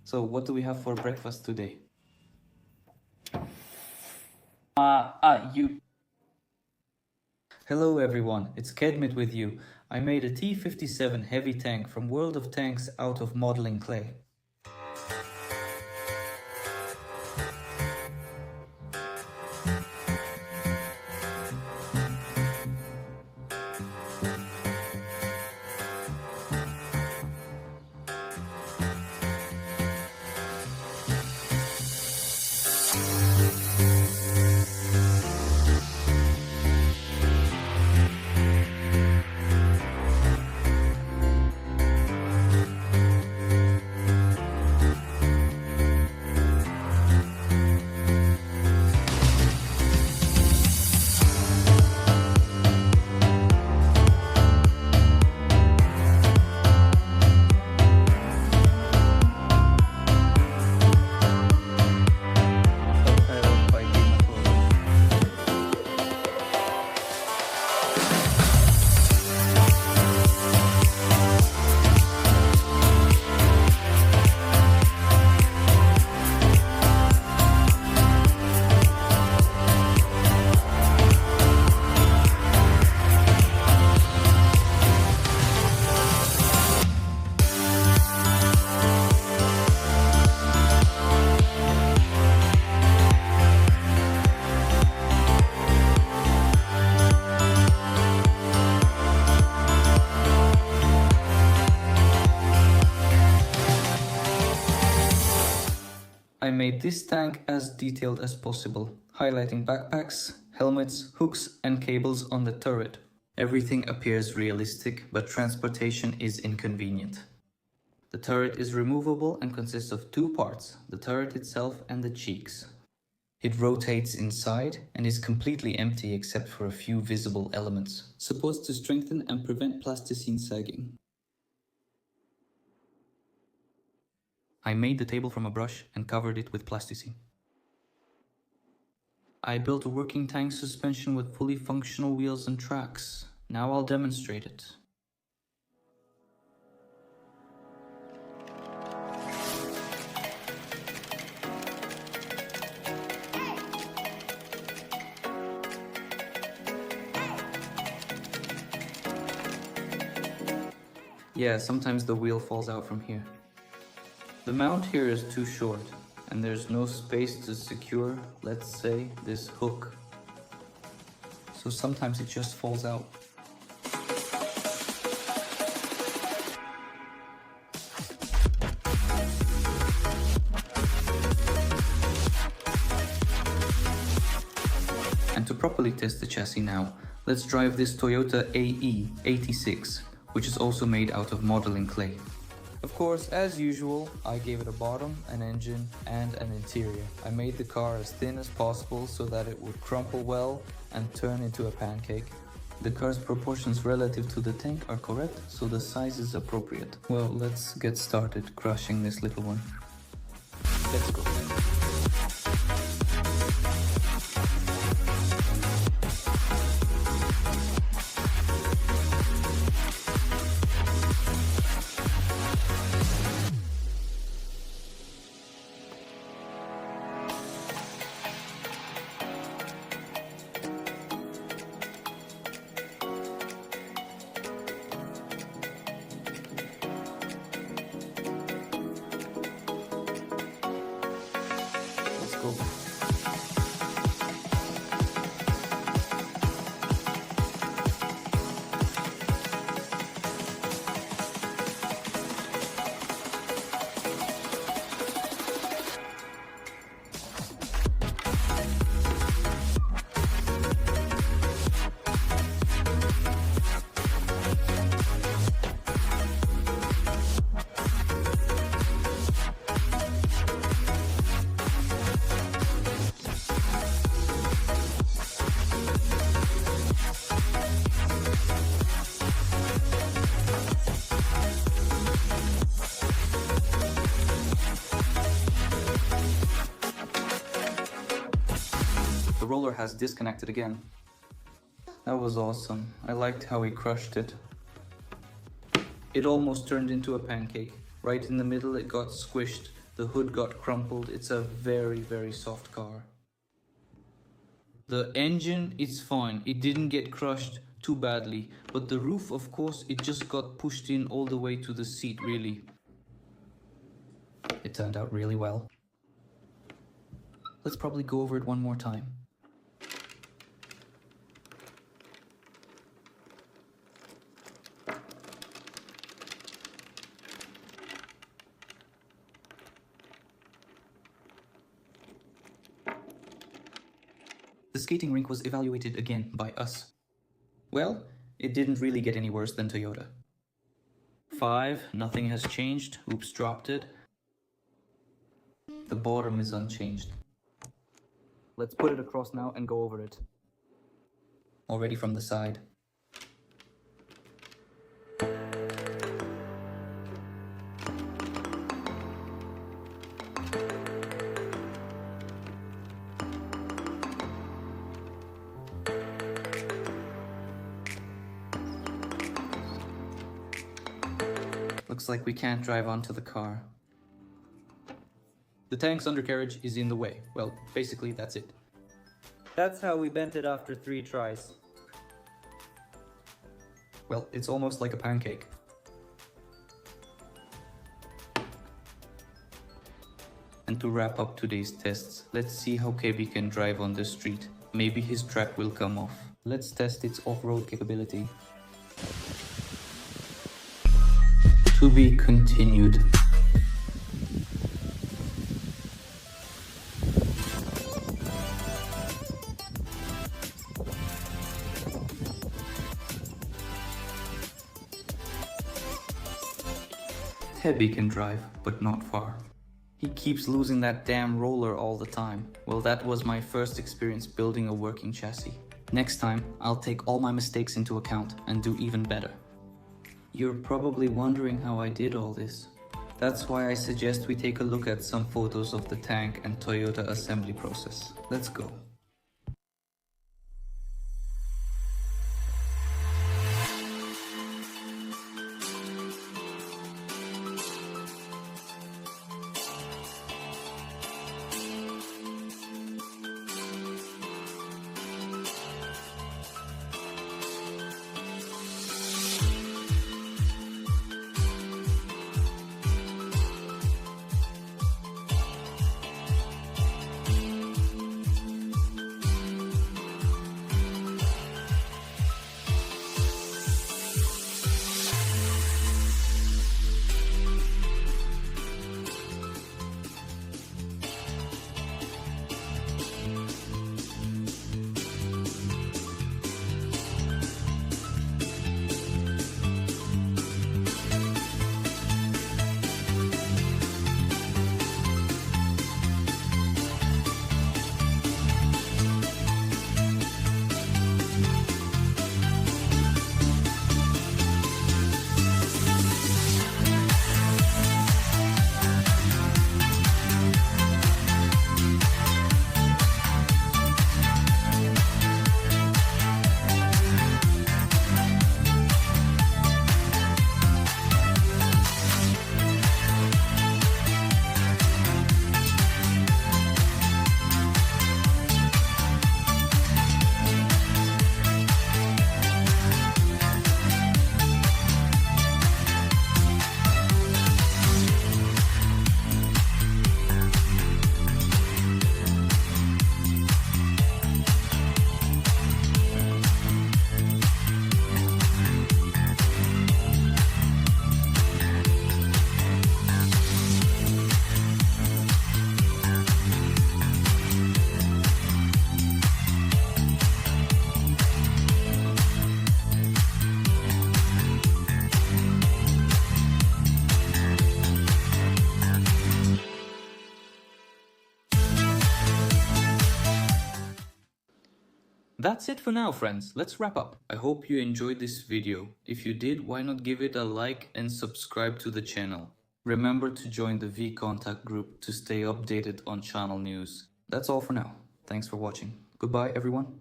So what do we have for breakfast today? Hello everyone, it's Kedmit with you. I made a T-57 heavy tank from World of Tanks out of modeling clay. I made this tank as detailed as possible, highlighting backpacks, helmets, hooks and cables on the turret. Everything appears realistic, but transportation is inconvenient. The turret is removable and consists of two parts, the turret itself and the cheeks. It rotates inside and is completely empty except for a few visible elements, supposed to strengthen and prevent plasticine sagging. I made the table from a brush and covered it with plasticine. I built a working tank suspension with fully functional wheels and tracks. Now I'll demonstrate it. Yeah, sometimes the wheel falls out from here. The mount here is too short, and there's no space to secure, let's say, this hook. So sometimes it just falls out. And to properly test the chassis now, let's drive this Toyota AE86, which is also made out of modeling clay. Of course, as usual, I gave it a bottom, an engine, and an interior. I made the car as thin as possible so that it would crumple well and turn into a pancake. The car's proportions relative to the tank are correct, so the size is appropriate. Well, let's get started crushing this little one. Let's go. Go. The roller has disconnected again. That was awesome. I liked how he crushed it. It almost turned into a pancake. Right in the middle it got squished, The hood got crumpled. It's a very soft car. The engine is fine. It didn't get crushed too badly. But the roof, of course, it just got pushed in all the way to the seat, really. It turned out really well. Let's probably go over it one more time. The skating rink was evaluated again by us. Well, it didn't really get any worse than Toyota. 5, nothing has changed. Oops, dropped it. The bottom is unchanged. Let's put it across now and go over it. Already from the side. Looks like we can't drive onto the car. The tank's undercarriage is in the way. Well, basically that's it. That's how we bent it after 3 tries. Well, it's almost like a pancake. And to wrap up today's tests, let's see how KB can drive on the street. Maybe his track will come off. Let's test its off-road capability. To be continued. Tebby can drive, but not far. He keeps losing that damn roller all the time. Well, that was my first experience building a working chassis. Next time, I'll take all my mistakes into account and do even better. You're probably wondering how I did all this. That's why I suggest we take a look at some photos of the tank and Toyota assembly process. Let's go. That's it for now, friends. Let's wrap up. I hope you enjoyed this video. If you did, why not give it a like and subscribe to the channel. Remember to join the V-Contact group to stay updated on channel news. That's all for now. Thanks for watching. Goodbye, everyone.